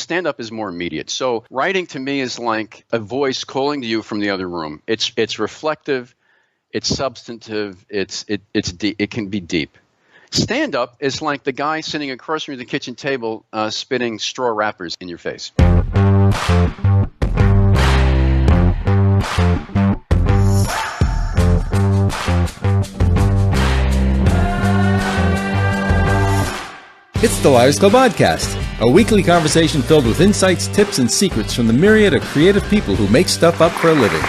Stand-up is more immediate. So writing to me is like a voice calling to you from the other room. It's reflective, it's substantive, it can be deep. Stand-up is like the guy sitting across from you at the kitchen table spitting straw wrappers in your face. It's the Liars Club Oddcast, a weekly conversation filled with insights, tips, and secrets from the myriad of creative people who make stuff up for a living.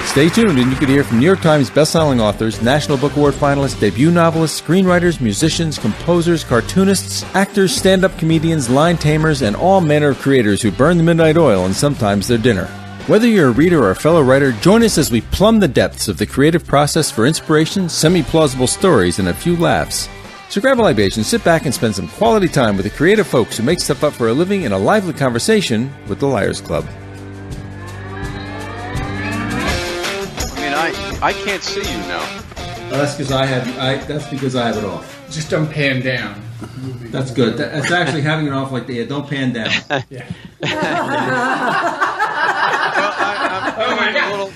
Stay tuned and you can hear from New York Times bestselling authors, National Book Award finalists, debut novelists, screenwriters, musicians, composers, cartoonists, actors, stand-up comedians, line tamers, and all manner of creators who burn the midnight oil and sometimes their dinner. Whether you're a reader or a fellow writer, join us as we plumb the depths of the creative process for inspiration, semi-plausible stories, and a few laughs. So grab a libation, sit back, and spend some quality time with the creative folks who make stuff up for a living in a lively conversation with the Liars Club. I can't see you now. That's because I have it off. Just don't pan down. That's good. That's actually having it off like that. Yeah, don't pan down. Yeah. Oh my God!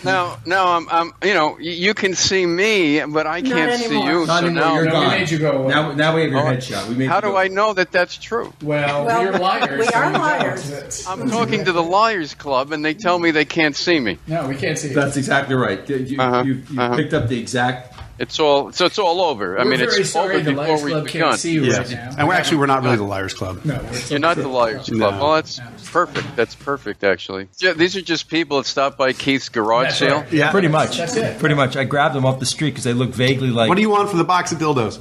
Now I'm. You can see me, but I can't see you. Not so anymore. now You're gone. We made you go away. Now we have your headshot. How do I know that that's true? Well, we're liars. We are so liars. I'm talking to the Liars Club, and they tell me they can't see me. No, we can't see you. That's exactly right. You picked up the exact. It's all over. We're very sorry the Liars Club can't see you right now. And we're not really the Liars Club. No, you're not the Liars Club. Well, that's perfect. That's perfect, actually. Yeah, these are just people that stopped by Keith's garage sale. Right. Yeah, pretty much. That's it. Pretty much. I grabbed them off the street because they look vaguely like. What do you want for the box of dildos?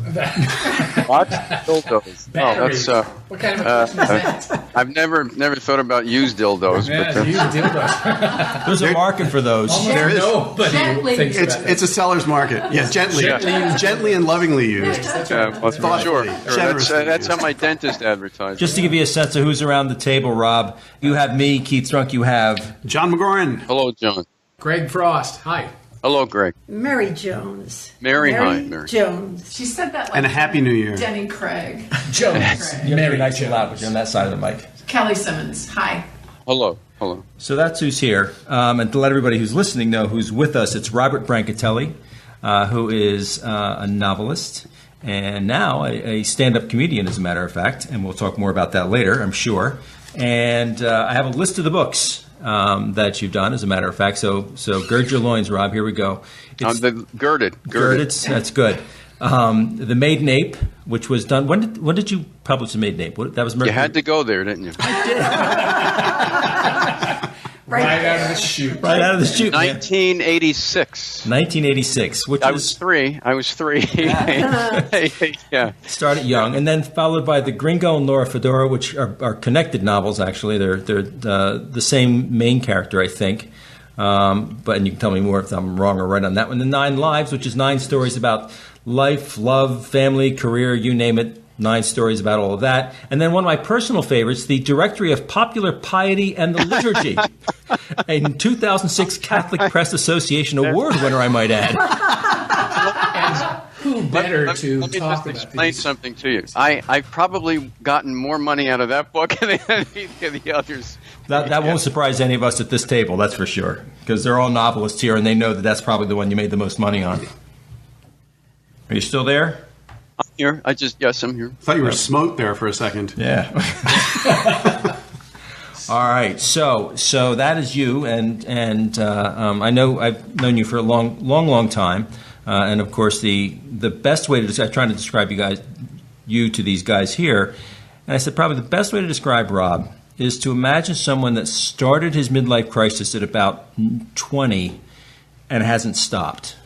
What? Dildos. Batteries. Oh, that's. What kind of a question is that? I've never thought about used dildos. Yeah, but, use dildos. There's a market for those. There is. Nobody thinks about It's a seller's market. Yeah, gently and lovingly used. Well, for sure. Generously That's used. how my dentist advertised. Just to give you a sense of who's around the table, Rob, you have me, Keith Strunk, you have. John McGoran. Hello, John. Greg Frost. Hi. Hello, Greg. Mary Jones. Mary, hi, Mary. Jones. She said that like And a happy new year. Denny Craig. Jones. You have to be nice and loud, but you're on that side of the mic. Kelly Simmons. Hi. Hello. So that's who's here. And to let everybody who's listening know who's with us, it's Robert Brancatelli, who is a novelist and now a stand-up comedian, as a matter of fact. And we'll talk more about that later, I'm sure. And I have a list of the books that you've done, as a matter of fact. So gird your loins, Rob. Here we go. Girded. That's good. The Maiden Ape, which was done. When did you publish The Maiden Ape? That was Mercury. You had to go there, didn't you? Right out of the chute. Right out of the chute. 1986. 1986, which I was three. Yeah. Started young, and then followed by The Gringo and Laura Fedora, which are connected novels. Actually, they're the same main character, I think. And you can tell me more if I'm wrong or right on that one. The 9 Lives, which is 9 stories about life, love, family, career, you name it. 9 stories about all of that. And then one of my personal favorites, The Directory of Popular Piety and the Liturgy, a 2006 Catholic Press Association Award winner, I might add. And who better to let me talk just about explain these? something to you. I've probably gotten more money out of that book than any of the others. That won't surprise any of us at this table, that's for sure, because they're all novelists here, and they know that that's probably the one you made the most money on. Are you still there? I'm here. Yes, I'm here. I thought you were smote there for a second. Yeah. All right. So that is you, and I know I've known you for a long time, and of course the best way to I'm trying to describe you to these guys here, and I said probably the best way to describe Rob is to imagine someone that started his midlife crisis at about 20 and hasn't stopped.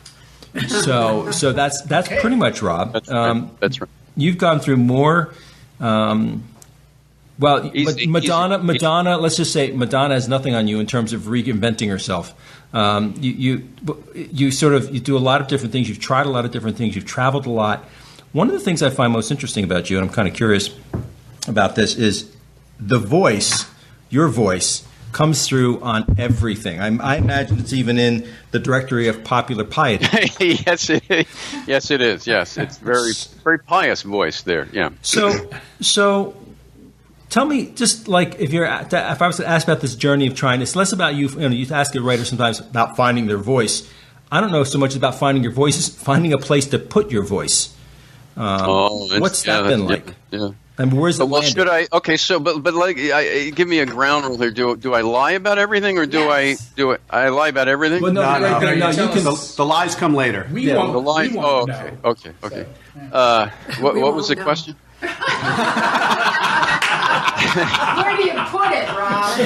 So that's pretty much Rob. That's right. You've gone through more. Madonna. Let's just say Madonna has nothing on you in terms of reinventing herself. You do a lot of different things. You've tried a lot of different things. You've traveled a lot. One of the things I find most interesting about you, and I'm kind of curious about this, is the voice. Your voice comes through on everything. I imagine it's even in the Directory of Popular Piety. Yes, it is. Yes, it is. Yes, it's very pious voice there. Yeah. So tell tell me, just like if I was to ask about this journey of trying, it's less about you. You ask a writer sometimes about finding their voice. I don't know so much about finding your voice, it's finding a place to put your voice. What's that been like? Yeah. And where's it well, landed? should I? Okay, so but like, give me a ground rule here. Do I lie about everything, or do I lie about everything? Well, no, you can. The lies come later. We won't. The lies. We won't know. Okay. What was the question? Where do you put it, Rob?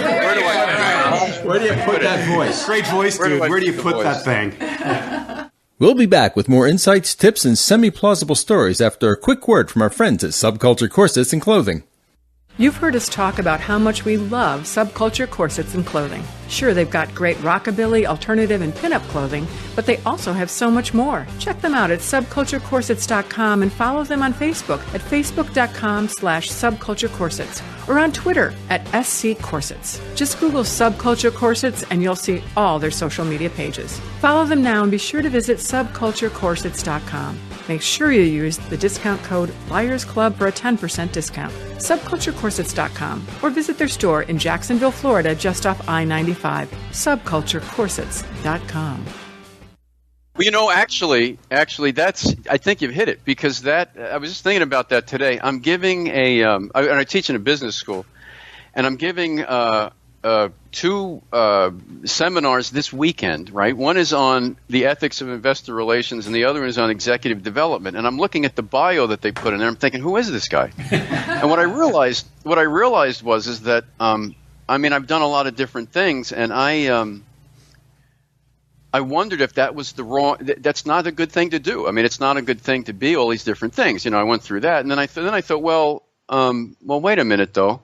Where do you put that voice? Great voice, dude. Where do you put that thing? We'll be back with more insights, tips, and semi-plausible stories after a quick word from our friends at Subculture Corsets and Clothing. You've heard us talk about how much we love Subculture Corsets and Clothing. Sure, they've got great rockabilly, alternative, and pinup clothing, but they also have so much more. Check them out at subculturecorsets.com and follow them on Facebook at facebook.com/subculturecorsets or on Twitter at sccorsets. Just Google Subculture Corsets and you'll see all their social media pages. Follow them now and be sure to visit subculturecorsets.com. Make sure you use the discount code Liars Club for a 10% discount. Subculturecorsets.com or visit their store in Jacksonville, Florida, just off I-95. Subculturecorsets.com. Well, actually, that's. I think you've hit it, because I was just thinking about that today. I'm giving and I teach in a business school, and I'm giving two seminars this weekend, right? One is on the ethics of investor relations, and the other is on executive development. And I'm looking at the bio that they put in there. I'm thinking, who is this guy? And what I realized was that I've done a lot of different things, and I wondered if that was the wrong. That's not a good thing to do. I mean, it's not a good thing to be all these different things. I went through that, and then I thought, well, wait a minute though.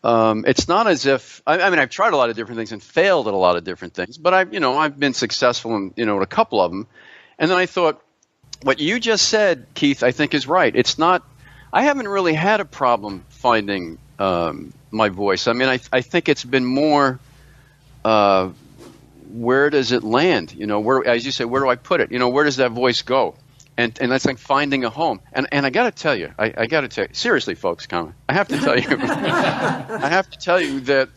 It's not as if I've tried a lot of different things and failed at a lot of different things, but I've been successful in a couple of them. And then I thought, what you just said, Keith, I think is right. It's not. I haven't really had a problem finding my voice. I mean, I think it's been more. Where does it land? Where, as you say, where do I put it? Where does that voice go? And that's like finding a home. And I got to tell you, seriously, folks, I have to tell you, that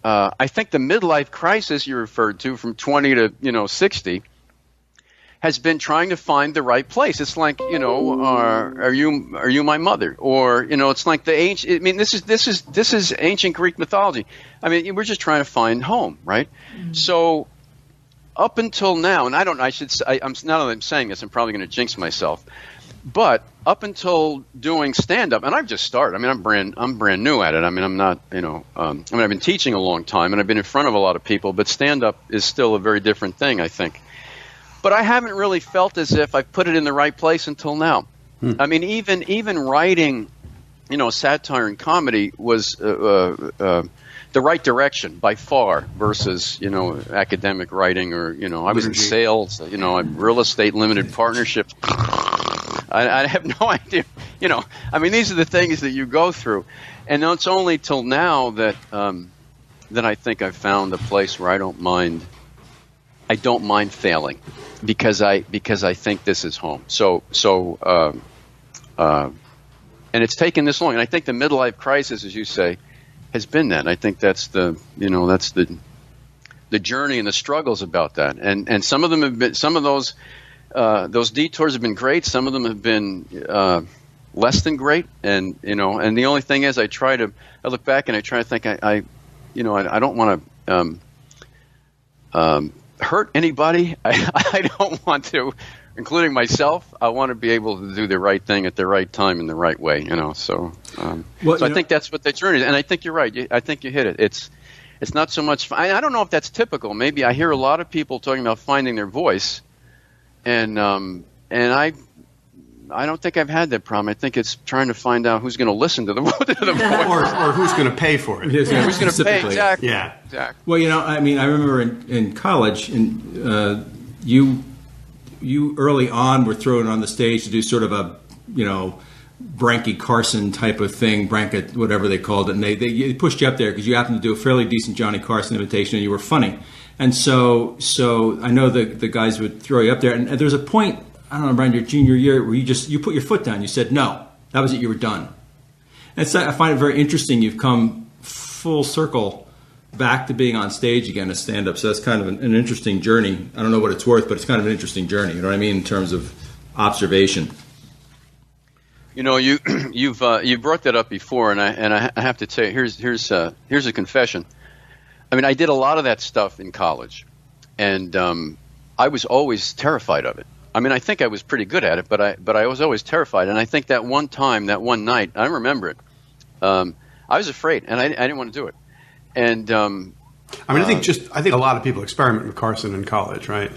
I think the midlife crisis you referred to, from 20 to 60, has been trying to find the right place. It's like, are you my mother? Or it's like the ancient. I mean, this is ancient Greek mythology. I mean, we're just trying to find home, right? Mm-hmm. So up until now, and now that I'm saying this, I'm probably going to jinx myself, but up until doing stand-up, and I've just started. I mean, I'm brand new at it. I mean, I'm not, I've been teaching a long time, and I've been in front of a lot of people, but stand-up is still a very different thing, I think. But I haven't really felt as if I've put it in the right place until now. I mean, even writing, satire and comedy was the right direction by far versus, academic writing or, I was in sales, real estate limited partnerships. I have no idea. These are the things that you go through. And it's only till now that I think I've found a place where I don't mind failing. Because I think this is home. And it's taken this long. And I think the midlife crisis, as you say, has been that. And I think that's the journey and the struggles about that. And some of them have been, some of those detours have been great. Some of them have been less than great. And and the only thing is, I look back and I try to think I don't want to hurt anybody. I don't want to, including myself. I want to be able to do the right thing at the right time in the right way. So I think that's what the journey is. And I think you're right. I think you hit it. It's not so much. I don't know if that's typical. Maybe I hear a lot of people talking about finding their voice, and I don't think I've had that problem. I think it's trying to find out who's going to listen to the voice. or who's going to pay for it. Who's going to pay, exactly. Yeah. Exactly. Well, I remember in college, and you early on were thrown on the stage to do sort of a, Branky Carson type of thing, Branca, whatever they called it, and they pushed you up there because you happened to do a fairly decent Johnny Carson imitation, and you were funny. And so I know the guys would throw you up there, and there's a point, I don't know, around your junior year where you put your foot down. You said, no, that was it, you were done. I find it very interesting. You've come full circle back to being on stage again as stand-up. So that's kind of an interesting journey. I don't know what it's worth, but it's kind of an interesting journey. You know what I mean, in terms of observation. You know, you brought that up before, and I have to tell you, here's a confession. I mean, I did a lot of that stuff in college, and I was always terrified of it. I mean, I think I was pretty good at it, but I was always terrified. And I think that one night, I remember it. I was afraid, and I didn't want to do it. And I mean, I think a lot of people experiment with Carson in college, right?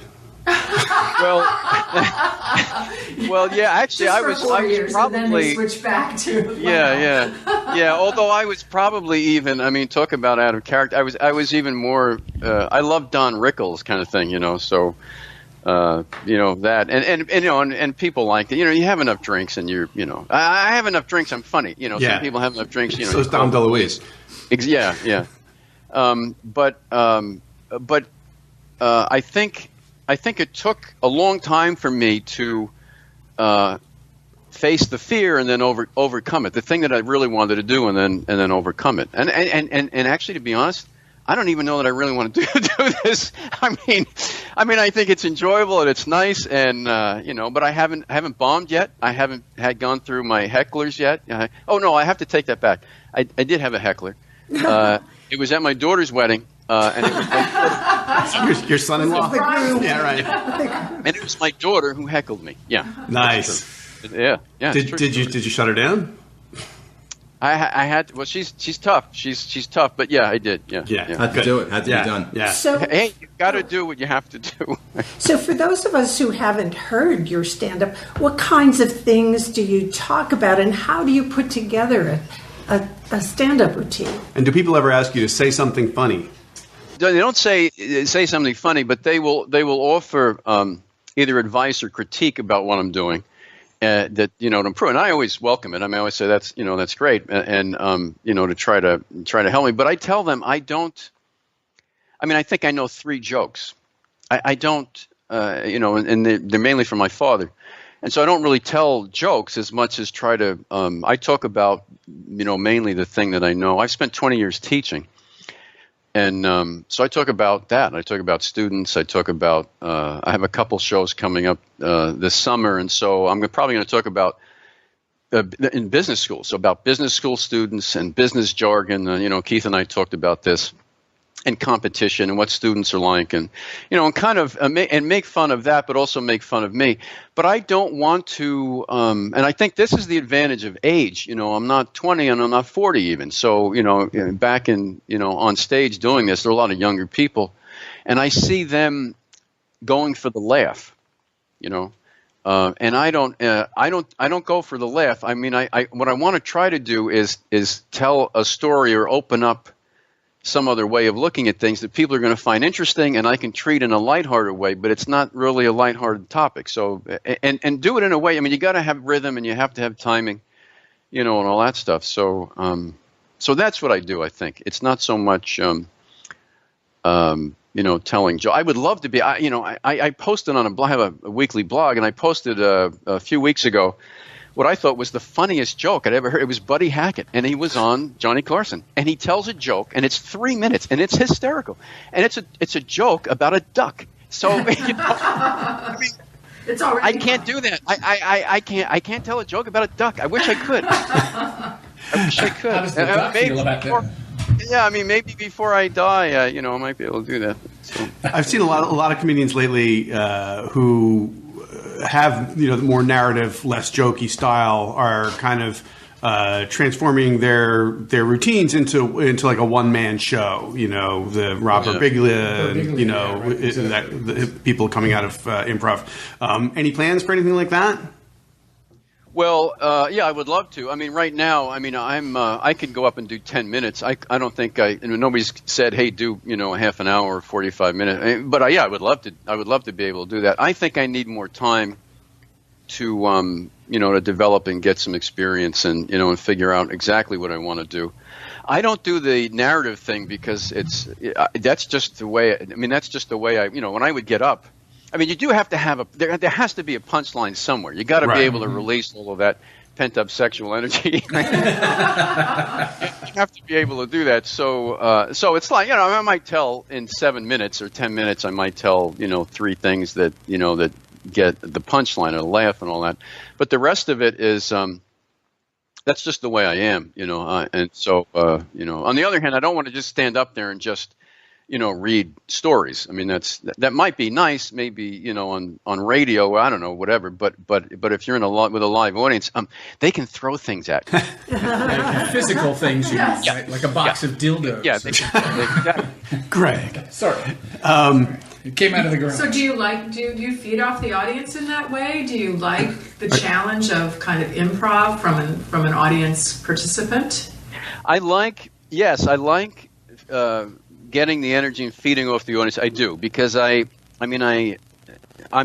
Well, yeah. Actually, I was years, probably and then we switched back to yeah. Although I was probably even. I mean, talk about out of character. I was even more. I loved Don Rickles kind of thing, you know. So, you know that, and you know, and people like that. You know, you have enough drinks, and you know, I have enough drinks. I'm funny, you know. Yeah. Some people have enough drinks. You know, So is Dom DeLuise. Yeah. But I think it took a long time for me to face the fear and then overcome it. The thing that I really wanted to do, and then overcome it. And actually, to be honest, I don't even know that I really want to do this. I mean, I think it's enjoyable and it's nice, and you know, but I haven't bombed yet. I haven't gone through my hecklers yet. Oh no, I have to take that back. I did have a heckler. It was at my daughter's wedding. And it was Your son-in-law. Yeah, right. and it was my daughter who heckled me. Yeah. Nice. Yeah. Did you shut her down? I had. Well, she's tough. She's tough. But yeah, I did. Yeah. Had to do it. Had to be done. Yeah. So, Hey, you got to do what you have to do. so for those of us who haven't heard your stand-up, what kinds of things do you talk about, and how do you put together a stand-up routine? And do people ever ask you to say something funny? They don't say something funny, but they will offer either advice or critique about what I'm doing that, you know, to improve. And I always welcome it. I mean, I always say that's great, and you know, to try to help me. But I tell them I don't. I mean, I think I know 3 jokes. I don't, you know, and they're mainly from my father. And so I don't really tell jokes as much as try to. I talk about, you know, mainly the thing that I know. I've spent 20 years teaching. And so I talk about that. I talk about students. I talk about I have a couple shows coming up this summer, and so I'm probably going to talk about in business school. So about business school students and business jargon. You know, Keith and I talked about this, and competition and what students are like, and you know, and kind of make fun of that, but also make fun of me. But I don't want to, and I think this is the advantage of age. You know, I'm not 20 and I'm not 40 even. So you know, back in, you know, on stage doing this, there are a lot of younger people, and I see them going for the laugh. You know, and I don't go for the laugh. I mean, what I want to try to do is tell a story or open up some other way of looking at things that people are going to find interesting, and I can treat in a lighthearted way, but it's not really a lighthearted topic. So, and do it in a way. I mean, you got to have rhythm and you have to have timing, you know, and all that stuff. So, so that's what I do. I think it's not so much, you know, telling jokes. I would love to be. I posted on a blog. I have a weekly blog, and I posted a few weeks ago what I thought was the funniest joke I'd ever heard. It was Buddy Hackett, and he was on Johnny Carson, and he tells a joke, and it's 3 minutes, and it's hysterical, and it's a joke about a duck. So, you know, I mean, It's already I can't do that. I can't tell a joke about a duck. I wish I could. I wish I could. How does the duck feel about that? Yeah, I mean, maybe before I die, you know, I might be able to do that. So. I've seen a lot of comedians lately who have, you know, the more narrative, less jokey style are kind of transforming their routines into like a one-man show. You know, the Robert Birbiglia, you know, right, exactly. the people coming out of improv. Any plans for anything like that? Well, yeah, I would love to. I mean, right now, I mean, I could go up and do 10 minutes. I don't think nobody's said, hey, do, you know, a half an hour or 45 minutes. But yeah, I would love to be able to do that. I think I need more time to, you know, to develop and get some experience and, you know, and figure out exactly what I want to do. I don't do the narrative thing because that's just the way, that's just the way you know, when I would get up, I mean, you do have to have there has to be a punchline somewhere. You got to be able to release all of that pent up sexual energy. You have to be able to do that. So it's like, I might tell in 7 minutes or 10 minutes, I might tell 3 things that that get the punchline or the laugh and all that. But the rest of it is that's just the way I am, and so on the other hand, I don't want to just stand up there and just read stories. I mean, that might be nice, maybe on radio, I don't know, whatever. But if you're with a live audience, they can throw things at you. Physical things, like a box of dildos. Yeah, Greg. Sorry. It came out of the ground. So do you feed off the audience in that way? Do you like the challenge of kind of improv from an audience participant? I like getting the energy and feeding off the audience. I do, because I'm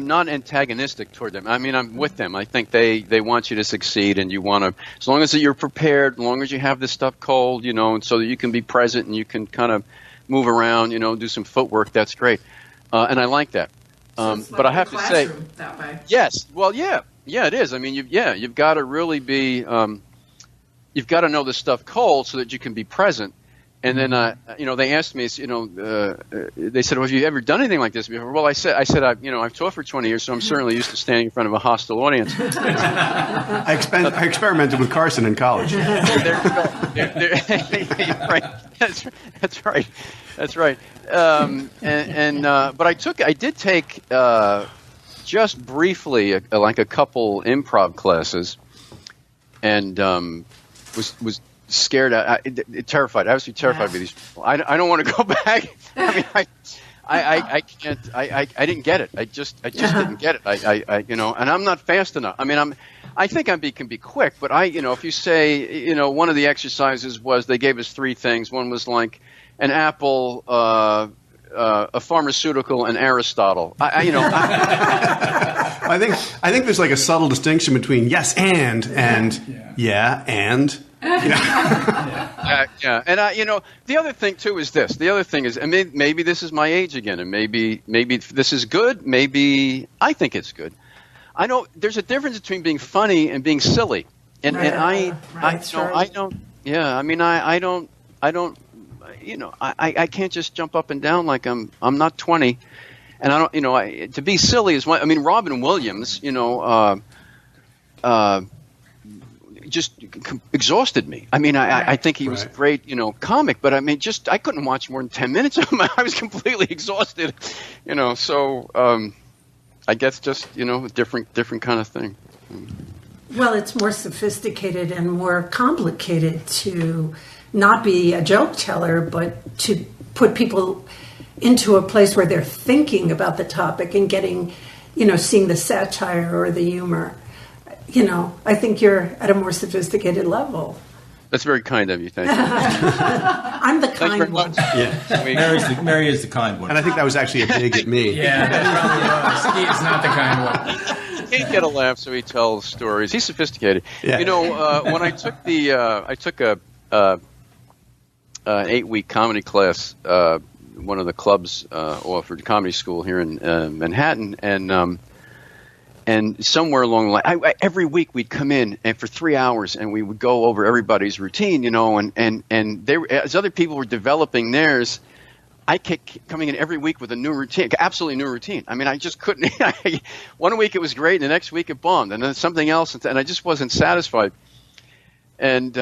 not antagonistic toward them. I mean, I'm with them. I think they want you to succeed, and you want to, as long as you're prepared, as long as you have this stuff cold, and so that you can be present and you can kind of move around, do some footwork. That's great. And I like that. But I have to say, that way. Yes. Well, yeah, it is. I mean, you've got to really be, you've got to know this stuff cold so that you can be present. And then, they asked me, they said, well, have you ever done anything like this before? Well, I said, I've taught for 20 years, so I'm certainly used to standing in front of a hostile audience. I experimented with Carson in college. Right. That's right. But I did take just briefly like a couple improv classes, and was scared. Terrified. I was terrified by these people. I don't want to go back. I mean, I can't. I didn't get it. I just didn't get it. And I'm not fast enough. I mean, I think I can be quick, but if you say, one of the exercises was they gave us 3 things. One was like an apple, a pharmaceutical, and Aristotle. I think there's like a subtle distinction between yes and yeah and. Yeah. And the other thing too is this. The other thing is, and maybe this is my age again, and maybe this is good. Maybe I think it's good. I know there's a difference between being funny and being silly, and I don't. Yeah, I mean, I don't. I can't just jump up and down like I'm not 20, and I don't. To be silly is one. I mean, Robin Williams, just exhausted me. I mean, I think he was a great, comic, but I mean, I couldn't watch more than 10 minutes of him. I was completely exhausted, so I guess just, a different kind of thing. Well, it's more sophisticated and more complicated to not be a joke teller, but to put people into a place where they're thinking about the topic and getting, seeing the satire or the humor. I think you're at a more sophisticated level. That's very kind of you. Thank you. I'm the kind one. Yeah, Mary is the kind one. And I think that was actually a dig at me. Yeah, that probably was. He is not the kind one. He can't get a laugh, so he tells stories. He's sophisticated. Yeah. When I took an 8-week comedy class, one of the clubs offered comedy school here in Manhattan, and somewhere along the line, every week we'd come in and for 3 hours, and we would go over everybody's routine, and they, as other people were developing theirs, I kept coming in every week with a new routine, absolutely new routine. I mean, I just couldn't. One week it was great, and the next week it bombed, and then something else, and I just wasn't satisfied. And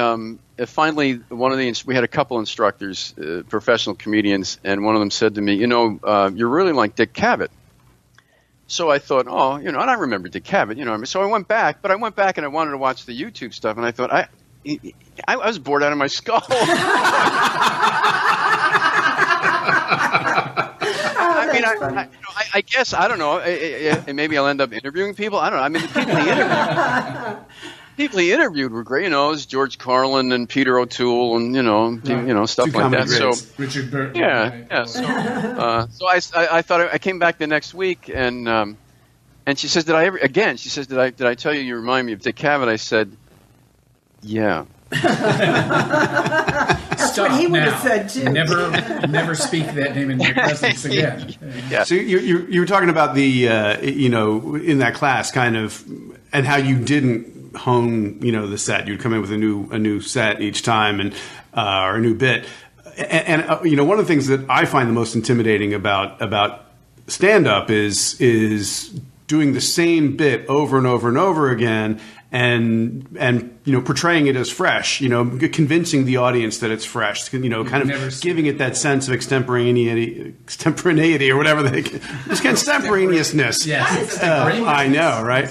finally, we had a couple instructors, professional comedians, and one of them said to me, you're really like Dick Cavett. So I thought, and I remember Dick Cavett, so I went back, and I wanted to watch the YouTube stuff, and I thought, I was bored out of my skull. I guess, I don't know, maybe I'll end up interviewing people. I don't know. I mean, the people he interviewed were great. It was George Carlin and Peter O'Toole and, stuff like that. So Richard Burton. Yeah. So I thought I came back the next week and she says, did I tell you remind me of Dick Cavett? I said, yeah. That's what he would have said too. Never speak that name in your presence again. Yeah. So you were talking about the in that class kind of, and how you didn't hone, the set. You'd come in with a new set each time, and or a new bit. And one of the things that I find the most intimidating about stand-up is doing the same bit over and over and over again, and portraying it as fresh, convincing the audience that it's fresh, kind of giving it that sense of extemporaneity or whatever it's contemporaneousness. Yes, I know, right?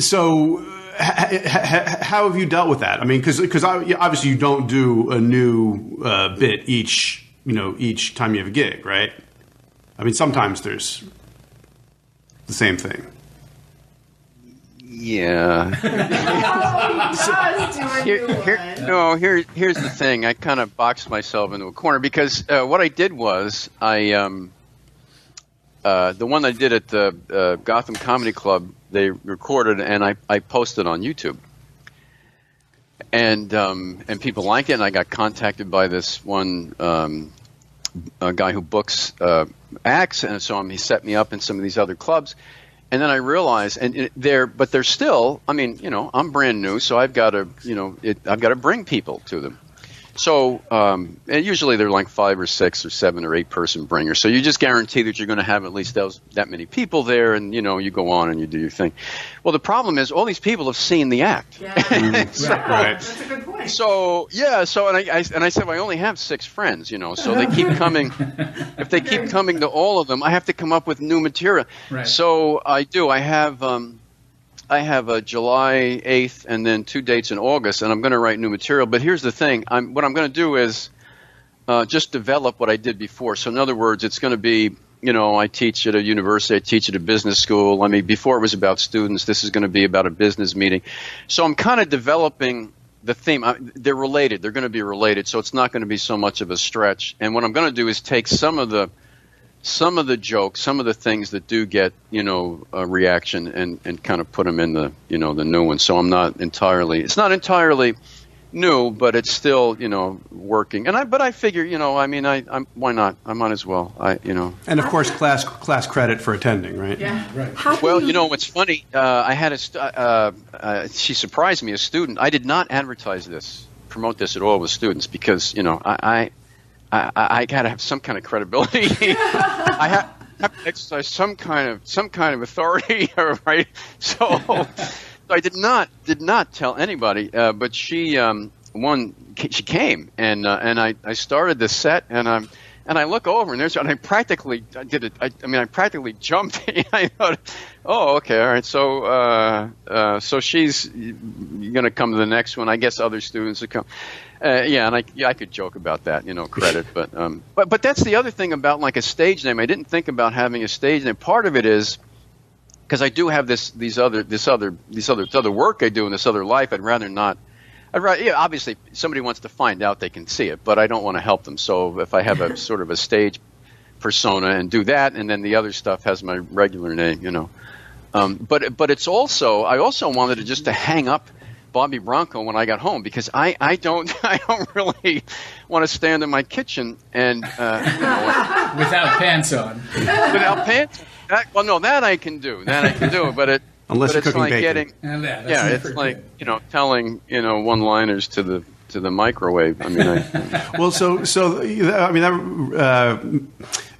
So how have you dealt with that? I mean, because obviously you don't do a new bit each time you have a gig, right? I mean, sometimes there's the same thing. Yeah. Here's the thing. I kind of boxed myself into a corner because what I did was the one I did at the Gotham Comedy Club, they recorded and I posted on YouTube. And people liked it, and I got contacted by this one a guy who books acts, and so he set me up in some of these other clubs. And then I realized, but they're still. I mean, I'm brand new, so I've got to, I've got to bring people to them. So, and usually they're like 5 or 6 or 7 or 8 person bringers. So you just guarantee that you're going to have at least that many people there, and you go on and you do your thing. Well, the problem is all these people have seen the act. Yeah. Right. That's a good point. So yeah, and I said, well, I only have 6 friends, so they keep coming. If they keep coming to all of them, I have to come up with new material. Right. So I do. I have a July 8th and then 2 dates in August, and I'm going to write new material. But here's the thing. What I'm going to do is just develop what I did before. So in other words, it's going to be, I teach at a university, I teach at a business school. I mean, before it was about students, this is going to be about a business meeting. So I'm kind of developing the theme. They're related. They're going to be related, so it's not going to be so much of a stretch. And what I'm going to do is take some of the jokes, some of the things that do get, a reaction and kind of put them in the, the new one. So it's not entirely new, but it's still, working. But I figure, why not? I might as well, And of course, class credit for attending, right? Yeah. Right. Well, what's funny, I had she surprised me, a student. I did not promote this at all with students because, I got to have some kind of credibility. I have to exercise some kind of authority, right? So I did not tell anybody. But she came and I started the set and I look over and I practically jumped. I thought, oh, okay, all right. So she's going to come to the next one. I guess other students will come. And I could joke about that, credit, but that's the other thing about like a stage name. I didn't think about having a stage name. Part of it is because I do have this other work I do in this other life. I'd rather not. Obviously, if somebody wants to find out, they can see it, but I don't want to help them. So if I have a sort of a stage persona and do that, and then the other stuff has my regular name, But it's also I also wanted to hang up Bobby Bronco when I got home because I don't really want to stand in my kitchen and without pants on. Without pants. That I can do. But unless you're it's cooking like bacon. It's like telling one-liners to the microwave. I mean,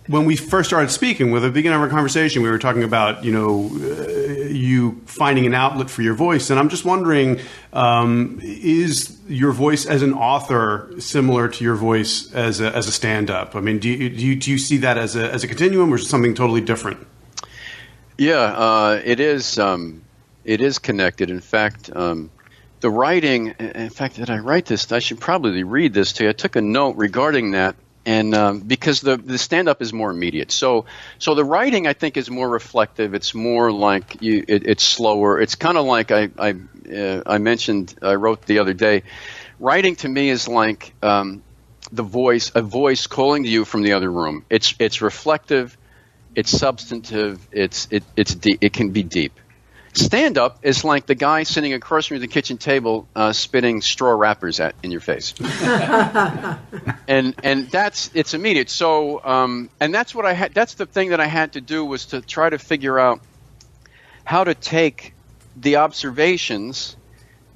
when we first started speaking, with the beginning of our conversation, we were talking about, you finding an outlet for your voice. And I'm just wondering, is your voice as an author similar to your voice as a stand-up? I mean, do you see that as a continuum or something totally different? Yeah, it is. It is connected. In fact, the writing. In fact, did I write this? I should probably read this to you. I took a note regarding that. And because the stand-up is more immediate, so the writing I think is more reflective. It's more like it's slower. It's kind of like I mentioned. I wrote the other day. Writing to me is like a voice calling to you from the other room. It's reflective. It's substantive. It can be deep. Stand-up is like the guy sitting across from the kitchen table spitting straw wrappers in your face. and it's immediate. So and that's what I had. That's the thing that I had to do was to try to figure out how to take the observations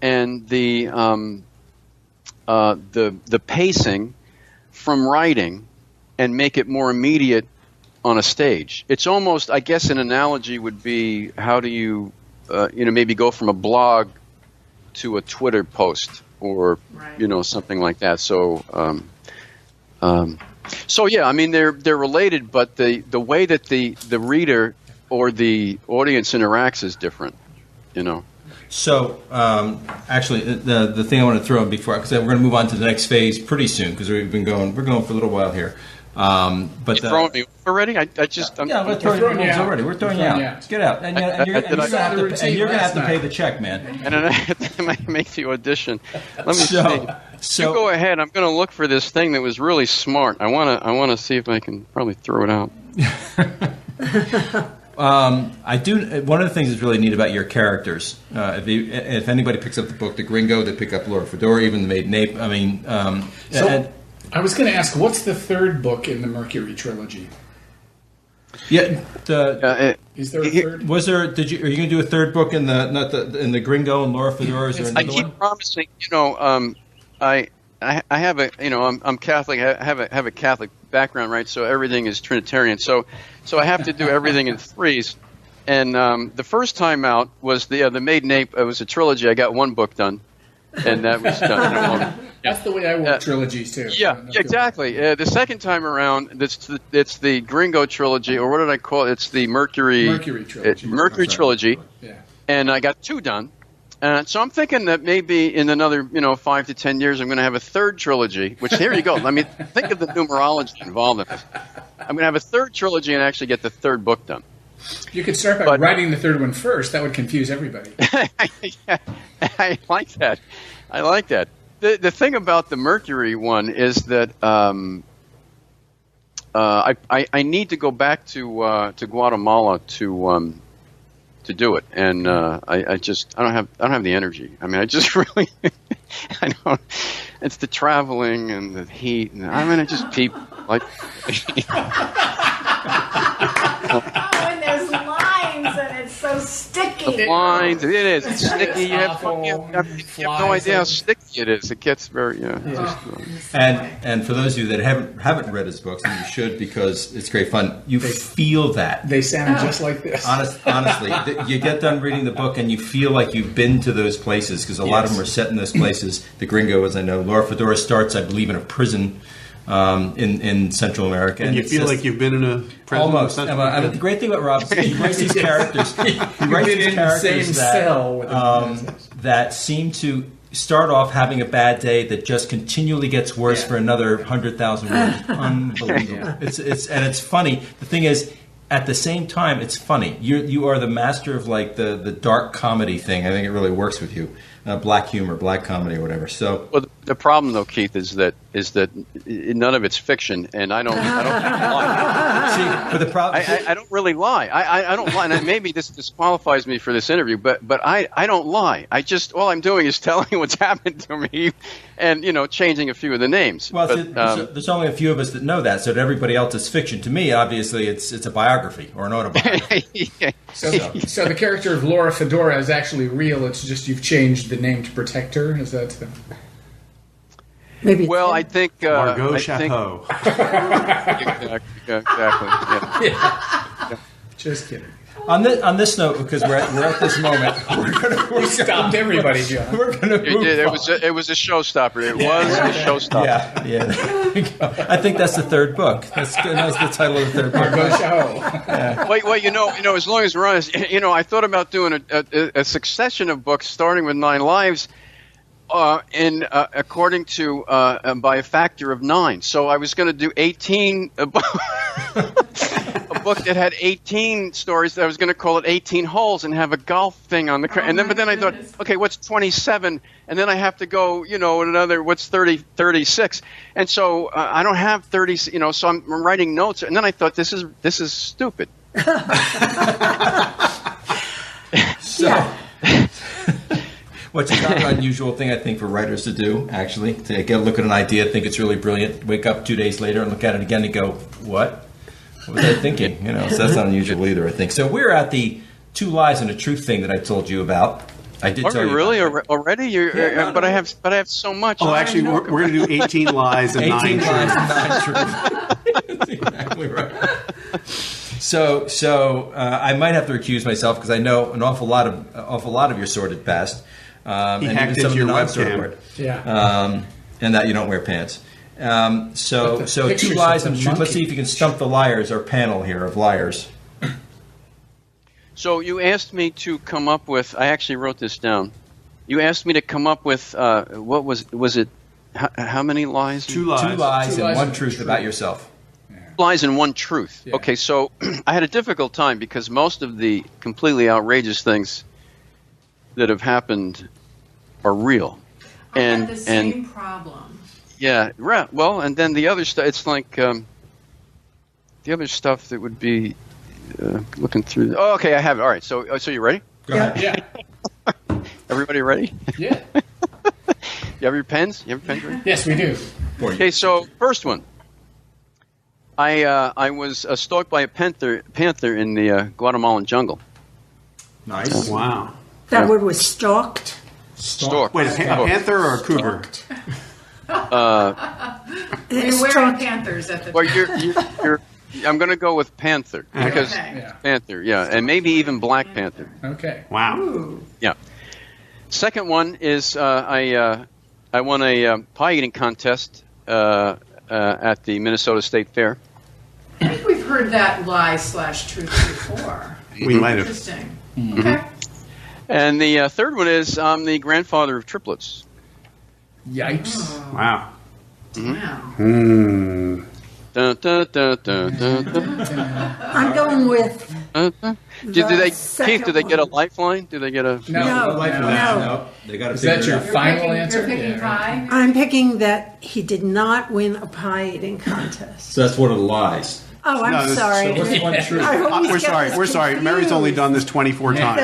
and the pacing from writing and make it more immediate on a stage. It's almost, I guess, an analogy would be, how do you, maybe go from a blog to a Twitter post, or something like that. So, yeah, I mean they're related, but the way that the reader or the audience interacts is different. So, actually, the thing I want to throw in before, because we're going to move on to the next phase pretty soon, because we're going for a little while here. But you're throwing me already? we're throwing you already. We're throwing you out. Get out, and you're going to have to pay the check, man. And then I have to make the audition. Let me see. So you go ahead. I'm going to look for this thing that was really smart. I want to see if I can probably throw it out. I do. One of the things that's really neat about your characters, if anybody picks up the book, The Gringo, they pick up Laura Fedora, even the Maid Nape. I mean, I was going to ask, what's the third book in the Mercury trilogy? Yeah, is there a third? Was there? Are you going to do a third book in the Gringo and Laura Fedora? Is there another one? I keep promising. I have a. I'm Catholic. I have a Catholic background, right? So everything is Trinitarian. So I have to do everything in threes. And the first time out was the Maid Nape. It was a trilogy. I got one book done, and that was done. That's the way I work trilogies too. Yeah, exactly. The second time around, it's the Gringo trilogy, or what did I call it? It's the Mercury trilogy. Mercury trilogy. Yeah. And I got two done. So I'm thinking that maybe in another 5 to 10 years I'm going to have a third trilogy. Which, here you go. I mean, think of the numerology involved in this. I'm going to have a third trilogy and actually get the third book done. You could start by writing the third one first. That would confuse everybody. Yeah, I like that. The thing about the Mercury one is that I need to go back to Guatemala to do it, and I don't have the energy. I mean, I just really I don't. It's the traveling and the heat, and I mean, I just people like. And there's lines, and it's so sticky. The lines, it is. It's sticky. You have no idea how sticky it is. It gets very, And for those of you that haven't read his books, and you should, because it's great fun. You feel that they sound just like this. Honestly, you get done reading the book, and you feel like you've been to those places, because a lot of them are set in those places. The Gringo, as I know, Laura Fedora starts, I believe, in a prison. In Central America, and you feel like you've been in a prison. Almost. The great thing about Rob is he writes these characters. He writes these characters that seem to start off having a bad day that just continually gets worse for another 100,000 words. Unbelievable. It's funny. The thing is, at the same time, it's funny. You are the master of like the dark comedy thing. I think it really works with you. Black humor, black comedy, or whatever. So, well, the problem though, Keith, is that none of it's fiction, and I don't lie. See, but the problem, I don't really lie. I don't lie, and maybe this disqualifies me for this interview, but I don't lie. All I'm doing is telling what's happened to me, and changing a few of the names. Well, there's only a few of us that know that, so to everybody else it's fiction. To me, obviously, it's a biography or an autobiography. So the character of Laura Fedora is actually real. It's just you've changed the name to protect her. Is that? Maybe. Well, I think Margot Chapeau. Exactly. Yeah. Just kidding. On this note, because we're at this moment, we stopped everybody, John. We're going to move on. It was a showstopper. It was a showstopper. Yeah. I think that's the third book. That's the title of the third book. Margot Chapeau. Yeah. Well, as long as we're honest, I thought about doing a succession of books starting with 9 Lives. According to by a factor of 9, so I was going to do 18 a book that had 18 stories. That I was going to call it 18 Holes and have a golf thing on the but then I thought, okay, what's 27? And then I have to go, another what's 36? And so I don't have 30. So I'm writing notes, and then I thought this is stupid. Which is not an unusual thing, I think, for writers to do, actually. To get a look at an idea, think it's really brilliant, wake up 2 days later and look at it again and go, what? What was I thinking? So that's not unusual either, I think. So we're at the 2 lies and a truth thing that I told you about. I did tell you really about that. already? But I have so much. Oh, actually, we're going to do 18 lies and 9 18 lies truths. and 9 truths. That's exactly right. So I might have to recuse myself because I know an awful lot of your sordid past. He and hacked even some into of your the non-sordid webcam. part. Yeah. And that you don't wear pants. So But the 2 pictures lies of and the a truth. Let's monkey. see if you can stump the liars. Our panel here of liars. So you asked me to come up with. I actually wrote this down. You asked me to come up with what was it? How many lies? 2 lies. 2 lies Two and lies 1 and truth truth. about yourself. Lies and 1 truth. Yeah. Okay, so I had a difficult time because most of the completely outrageous things that have happened are real. I had the same problem. Yeah, right. Well, and then the other stuff. It's like the other stuff that would be looking through. Oh, okay, I have it. All right. So you ready? Go ahead. Yeah. Everybody ready? Yeah. You have your pens? You have your pens ready? Yes, we do. Okay, so first one. I was stalked by a panther in the Guatemalan jungle. Nice. Wow. That word was stalked. Stalked. Wait, a panther or a cougar? We're wearing Panthers at the Well, time. you're. I'm going to go with panther because Okay. Yeah. panther, yeah, and maybe even black panther. Okay. Wow. Yeah. Second one is I won a pie eating contest at the Minnesota State Fair. I think we've heard that lie/truth before. We might have. Interesting. Mm-hmm. Okay. And the third one is I'm the grandfather of triplets. Yikes. Wow. Wow. Dun, dun, dun, dun, dun, dun, I'm going with dun, dun. Do they, second Keith? Do they get a one. lifeline? Do they get a? No. No. They got to Is that figure your it out. final answer? You're picking Yeah. pie? I'm picking that he did not win a pie eating contest. So that's one of the lies. Oh, I'm No, this- sorry. So what's the 1 truth? I always We're get sorry. this We're sorry. Mary's confused. only done this 24 times.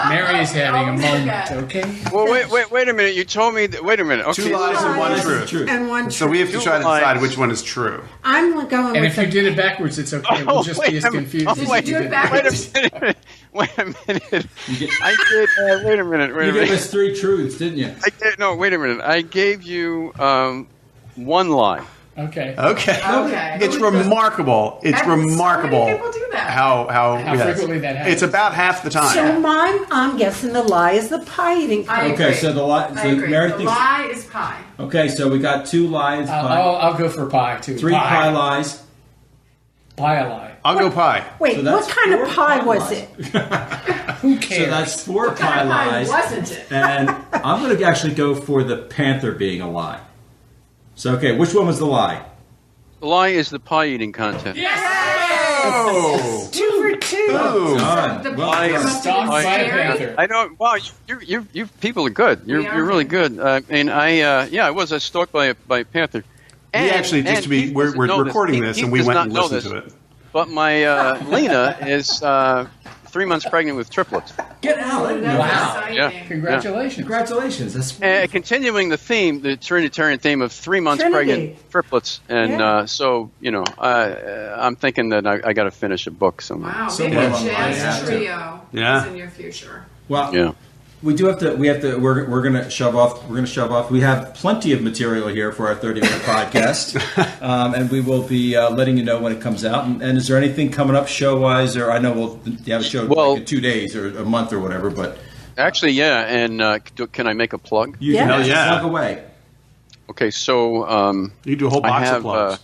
Mary is having a Always moment, forget. okay? Well, wait a minute. You told me. Wait a minute. Okay. 2 lies and 1 lies. truth. And 1 So we have to truth. try to lies. decide which one is true. I'm going And with if you the did it backwards, it's okay. We'll just be as confused as Did you do it did. backwards? Wait a minute. I did. Wait a minute. Wait a You gave minute. us 3 truths, didn't you? No, wait a minute. I gave you 1 lie. Okay. Okay. Okay. It's remarkable. It's So many remarkable people do that. how yes. frequently that happens. It's about half the time. So I'm guessing the lie is the pie eating I contest. agree. Okay, so the lie. I So agree. Mary The thinks. lie is pie. Okay, so we got 2 lies. Pie. I'll go for pie, too. 3 pie lies. Pie a lie. I'll go pie. Wait, So that's what kind of 4 pie pie was lies. it? Who cares? So that's 4 pie Pie lies. wasn't it? And I'm going to actually go for the panther being a lie. So, okay, which one was the lie? The lie is the pie eating contest. Oh. 2 for 2. Boom. Done. The Well pie done. must have Stalked been by a scary. panther. I don't. Wow, you people are good. You're We are really good. good. And I was stalked by a panther. We actually, just to be, Keith we're doesn't know recording Keith- this, and Keith we does went not and know listened this, to it. But my Lena is 3 months pregnant with triplets. Get out. That's Wow. exciting. Yeah. Congratulations. Congratulations. That's wonderful. Continuing the theme, the Trinitarian theme of 3 months Trinity. pregnant triplets, and Yeah. so I'm thinking that I got to finish a book somewhere. Wow, So maybe well a on jazz line. trio Yeah. is in your future. Well, Yeah. we do have to. We're going to shove off. We're going to shove off. We have plenty of material here for our 30-minute podcast, and we will be letting you know when it comes out. And is there anything coming up show-wise, or I know we'll have a show Well- like in 2 days or a month or whatever, but Actually, yeah. And can I make a plug? you Yeah. can Hell yeah. plug away. Okay, so You do a whole I box have of plugs.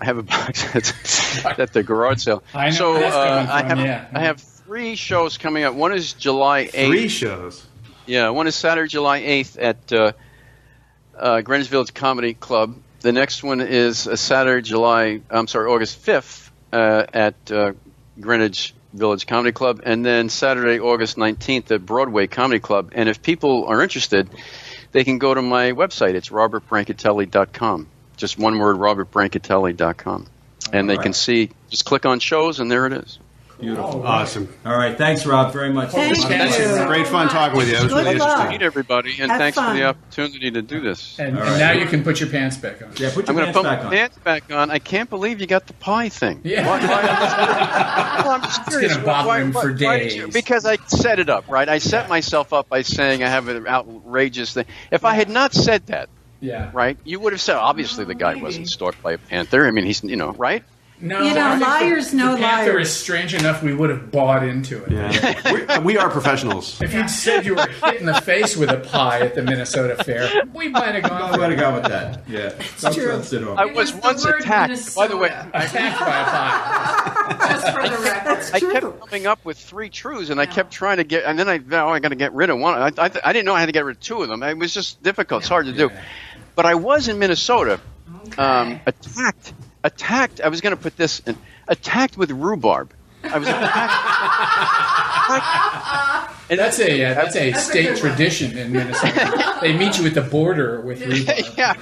I have a box at the garage sale. I know so where that's coming I from, have yeah. I have 3 shows coming up. One is July 8th. 3 shows. Yeah, one is Saturday, July 8th at Greenwich Village Comedy Club. The next one is Saturday, August 5th at Greenwich Village Comedy Club, and then Saturday, August 19th at Broadway Comedy Club. And if people are interested, they can go to my website. It's robertbrancatelli.com. Just one word, robertbrancatelli.com. And they can see, just click on shows, and there it is. Beautiful. Awesome. All right. Thanks, Rob, very much. Thank you. Great fun talking with you. That was Good really luck. interesting. Meet everybody, and Have thanks fun. for the opportunity to do this. And, All and right. now you can put your pants back on. Yeah, put I'm your going to pants put back my on. pants back on. I can't believe you got the pie thing. Yeah. Well, I'm just curious. gonna bother him for did you- days. because I set it up, right? I set myself up by saying I have an outrageous thing. If I had not said that, Yeah. right, you would have said, obviously the guy wasn't stalked by a panther. I mean, he's, right? No, You know, I think liars know the Panther liars. is strange enough we would have bought into it. Yeah. we are professionals. If you'd said you were hit in the face with a pie at the Minnesota Fair, we might have gone I'm for going to it. go with that. Yeah. true. I was Used the once word attacked. By the way, Minnesota. Attacked by a pie. Just for the record. That's I true. kept coming up with 3 truths, and I kept trying to get, and then I got to get rid of one. I didn't know I had to get rid of 2 of them. It was just difficult. It's hard to do. But I was in Minnesota, attacked. I was going to put this in, attacked with rhubarb. I was attacked. And That's a a state good one. tradition in Minnesota. They meet you at the border with rhubarb. yeah,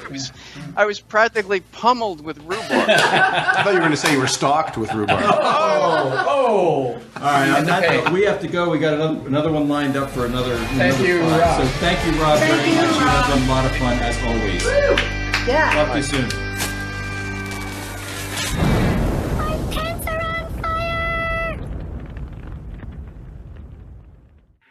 I was practically pummeled with rhubarb. I thought you were going to say you were stalked with rhubarb. Oh! All right, on that Okay. note, we have to go. We got another one lined up for another. Thank another you, pod. Rob. So thank you, Rob, Thank very you, much. You Rob. have been a lot of fun as always. Yeah. Talk to you soon.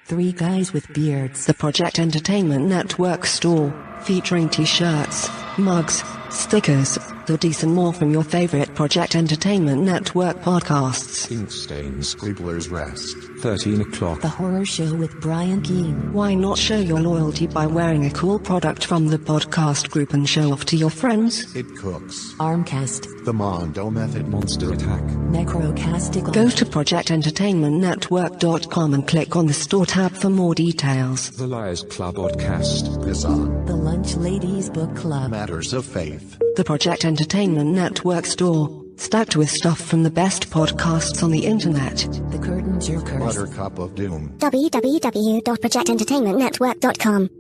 Three Guys with Beards, the Project Entertainment Network store, featuring t-shirts, mugs, stickers, hoodies and more from your favorite Project Entertainment Network podcasts. Ink Stain Scribbler's Rest, 13 o'clock. The Horror Show with Brian Keane. Why not show your loyalty by wearing a cool product from the podcast group and show off to your friends? It Cooks, Armcast, The Mondo Method Monster Attack. Necrocastical. Go to projectentertainmentnetwork.com and click on the store tab for more details. The Liars Club Oddcast, Pizza, The Lunch Ladies Book Club. Matters of Faith. The Project Entertainment Network store, stacked with stuff from the best podcasts on the internet. The Curtain Jerkers. Buttercup of Doom. www.projectentertainmentnetwork.com.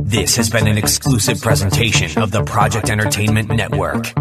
This has been an exclusive presentation of the Project Entertainment Network.